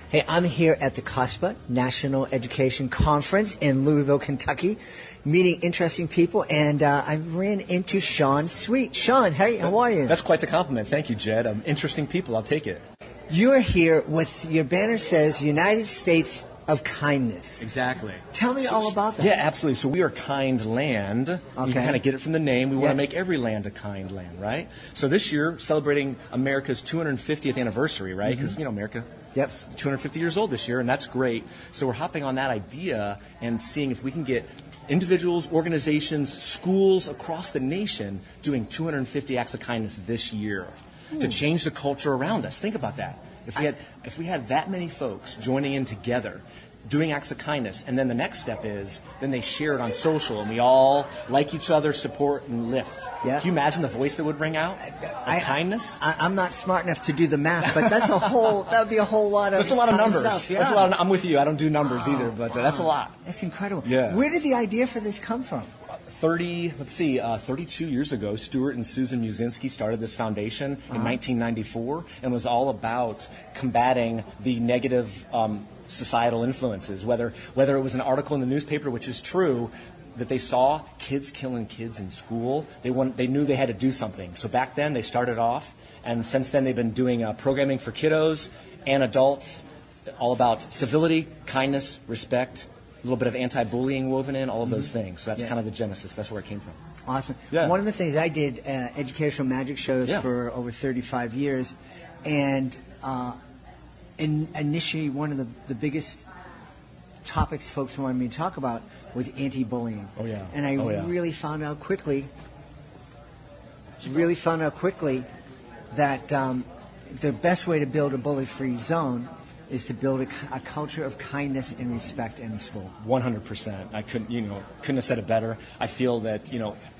Hey, I'm here at the COSPA, National Education Conference in Louisville, Kentucky, meeting interesting people, and I ran into Shaun Sweet. Shaun, hey, how are you? That's quite the compliment. Thank you, Jed. Interesting people. I'll take it. You're here with, your banner says, United States of Kindness. Exactly. Tell me all about that. Yeah, absolutely. So we are Kindland. Okay. You kind of get it from the name. We want to make every land a kind land, right? So this year, celebrating America's 250th anniversary, right? Because, America... Yep. 250 years old this year, and that's great. So we're hopping on that idea and seeing if we can get individuals, organizations, schools across the nation doing 250 acts of kindness this year to change the culture around us. Think about that. If we had that many folks joining in together, doing acts of kindness, and then the next step is then they share it on social, and we all like each other, support, and lift. Yeah. Can you imagine the voice that would ring out? Kindness? I'm not smart enough to do the math, but that would be a whole lot of... That's a lot of numbers. Stuff. Yeah. That's a lot of, I'm with you. I don't do numbers either, but that's a lot. That's incredible. Yeah. Where did the idea for this come from? 32 years ago, Stuart and Susan Musinski started this foundation in 1994, and was all about combating the negative societal influences, whether it was an article in the newspaper, which is true, that they saw kids killing kids in school. They knew they had to do something. So back then they started off, and since then they've been doing programming for kiddos and adults, all about civility, kindness, respect, a little bit of anti-bullying woven in, all of those things. So that's kind of the genesis. That's where it came from. Awesome. Yeah. One of the things I did, educational magic shows for over 35 years, and initially one of the biggest topics folks wanted me to talk about was anti-bullying. Oh, yeah. And I really found out quickly that the best way to build a bully-free zone is to build a culture of kindness and respect in the school. 100%. I couldn't have said it better. I feel that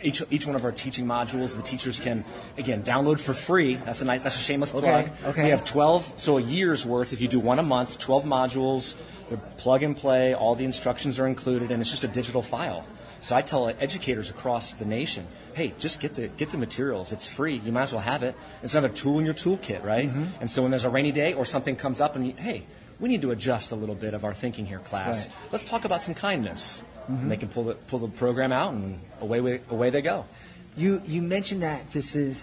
each one of our teaching modules, the teachers can again download for free. That's a shameless plug. Okay. We have 12, so a year's worth. If you do one a month, 12 modules. They're plug and play. All the instructions are included, and it's just a digital file. So I tell educators across the nation, hey, just get the materials. It's free. You might as well have it. It's another tool in your toolkit, right? Mm-hmm. And so when there's a rainy day or something comes up and hey, we need to adjust a little bit of our thinking here, class. Right. Let's talk about some kindness. Mm-hmm. And they can pull the program out, and away they go. You mentioned that this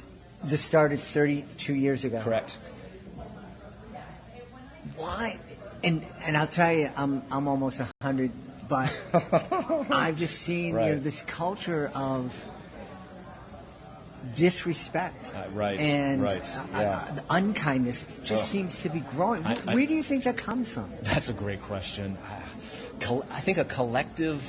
started 32 years ago. Correct. Why? And I'll tell you, I'm almost 100. But I've just seen this culture of disrespect and the unkindness just seems to be growing. Where do you think that comes from? That's a great question. I think a collective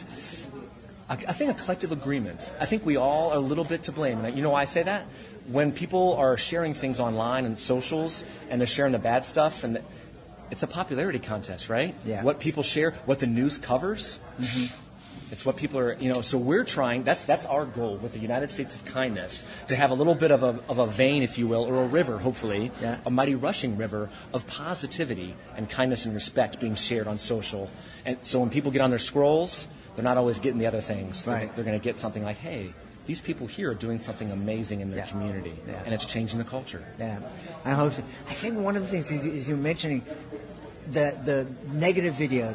agreement. I think we all are a little bit to blame. And you know why I say that? When people are sharing things online and socials, and they're sharing the bad stuff, and it's a popularity contest, right? Yeah. What people share, what the news covers. Mm-hmm. It's what people are, so we're trying, that's our goal with the United States of Kindness, to have a little bit of a vein, if you will, or a river, hopefully, a mighty rushing river of positivity and kindness and respect being shared on social. And so when people get on their scrolls, they're not always getting the other things. Right. They're going to get something like, hey, these people here are doing something amazing in their community, and it's changing the culture. Yeah, I hope so. I think one of the things is you're mentioning the negative video,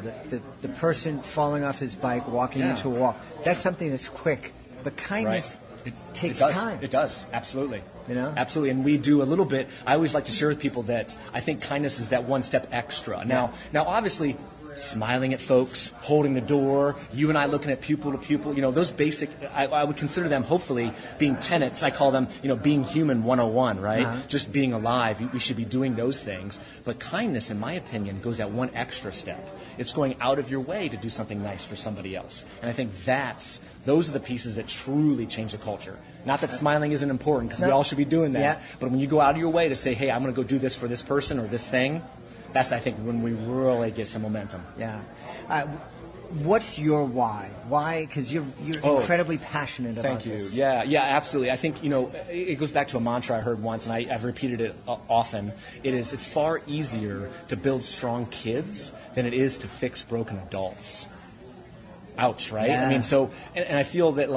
the person falling off his bike, walking into a wall. That's something that's quick, but kindness takes time. It does, absolutely. Absolutely. And we do a little bit. I always like to share with people that I think kindness is that one step extra. Now, obviously, smiling at folks, holding the door, you and I looking at pupil to pupil, those basic, I would consider them hopefully being tenets. I call them, being human 101, right? Uh-huh. Just being alive. We should be doing those things. But kindness, in my opinion, goes that one extra step. It's going out of your way to do something nice for somebody else. And I think those are the pieces that truly change the culture. Not that smiling isn't important, because we all should be doing that. Yeah. But when you go out of your way to say, hey, I'm going to go do this for this person or this thing, that's, I think, when we really get some momentum. Yeah. What's your why? Why? Because you're incredibly passionate about this. Thank you. Yeah, absolutely. I think, it goes back to a mantra I heard once, and I've repeated it often. It's far easier to build strong kids than it is to fix broken adults. Ouch, right? Yeah. I mean, so, and I feel that,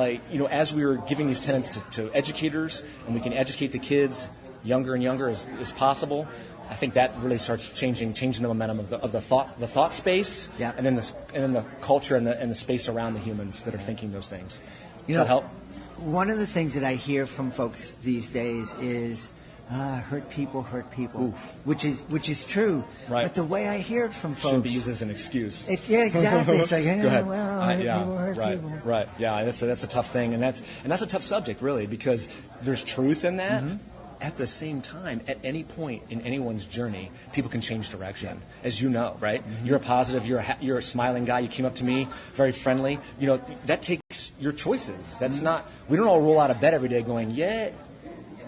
as we were giving these tenets to educators, and we can educate the kids younger and younger as possible, I think that really starts changing the momentum of the thought space, and then the culture and the space around the humans that are thinking those things. Does that help? One of the things that I hear from folks these days is hurt people, Oof. which is true. Right. But the way I hear it from folks Shouldn't be used as an excuse. Yeah, exactly. It's like, Go ahead. well, hurt people. Right. Yeah, that's a tough thing, and that's a tough subject, really, because there's truth in that. Mm-hmm. At the same time, at any point in anyone's journey, people can change direction, as you know, right? Mm-hmm. You're a positive, you're a smiling guy. You came up to me, very friendly. That takes your choices. That's not. We don't all roll out of bed every day going, yeah.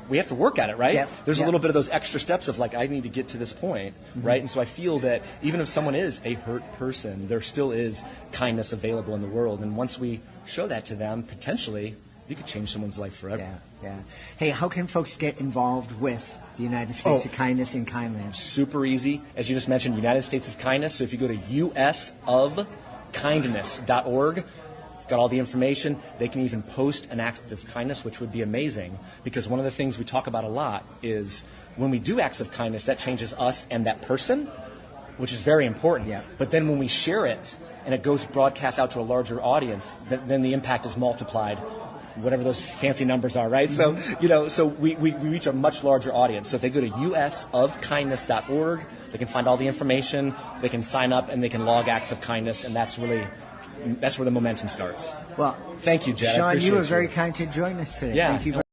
We have to work at it, right? Yep. There's a little bit of those extra steps of I need to get to this point, right? And so I feel that even if someone is a hurt person, there still is kindness available in the world. And once we show that to them, potentially, you could change someone's life forever. Yeah. Hey, how can folks get involved with the United States of Kindness in Kindland? Super easy. As you just mentioned, United States of Kindness. So if you go to usofkindness.org, it's got all the information. They can even post an act of kindness, which would be amazing, because one of the things we talk about a lot is when we do acts of kindness, that changes us and that person, which is very important. Yeah. But then when we share it and it goes broadcast out to a larger audience, then the impact is multiplied, whatever those fancy numbers are, right? Mm-hmm. So we reach a much larger audience. So if they go to usofkindness.org, they can find all the information, they can sign up, and they can log acts of kindness, and that's where the momentum starts. Well, thank you, Jed. Shaun, you were very kind to join us today. Yeah. Thank you very